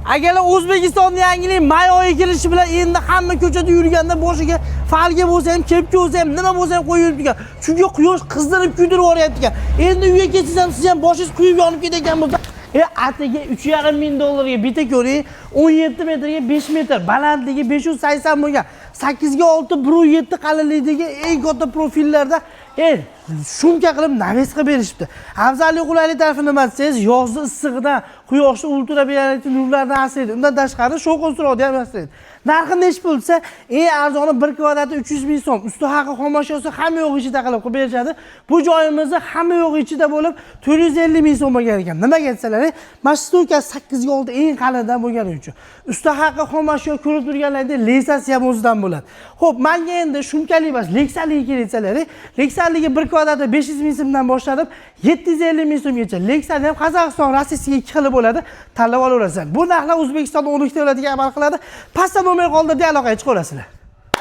Agalar O'zbekistonning yangilik may oyi kirishi bilan endi hamma ko'chada yurganda boshiga falga bo'lsa ham, kepka bo'lsa ham, nima bo'lsa ham qo'yib yuribdi ekan. Chunki quyosh qizdirib kuydirib yuboryapti ekan. Endi uyga ketsangiz ham siz ham boshingiz quyib yonib ketgan bo'lsa, atiga 3,5 ming dollarga bitta ko'ring, 17 metrga 5 metr, balandligi 580 bo'lgan, 8 ga 6 1.7 qalinlikdagi eng katta profillarda shumka qilib naves qilib berishibdi. Afzallik qulaylik tarafi nima desangiz, yozda issig'idan, quyoshning ultraviolet nurlaridan asraydi. Undan tashqari sho'q o'stiradi ham asraydi. Narxi nech bo'lsa, eng arzoni 1 kvadrati 300 ming so'm. Usti haqi xomashyosi hamma yo'q ichida qilib berishadi. Bu joyimizni hamma yo'q ichida bo'lib 450 ming so'm bo'lgan ekan. Nimaga aytsalar, mana shu stoyka 8 ga 6 eng qalindan bo'lgani uchun. Usti haqi xomashyo ko'rib turganlaringdek leksasi ham o'zidan bo'ladi. Xo'p, menga endi shumkali emas, leksaligi kerak desalar, leksaligi 1 kvadrati 500 ming so'mdan boshlanib 750 ming so'mgacha. Leksali ham Qozog'iston, Rossiyaga 2 xili bo'ladi. Tanlab olaverasizlar. Bu narxlar O'zbekistonda 12 davlatga amal qiladi. Pastda nomer qoldirib aloqaga chiqa olasizlar.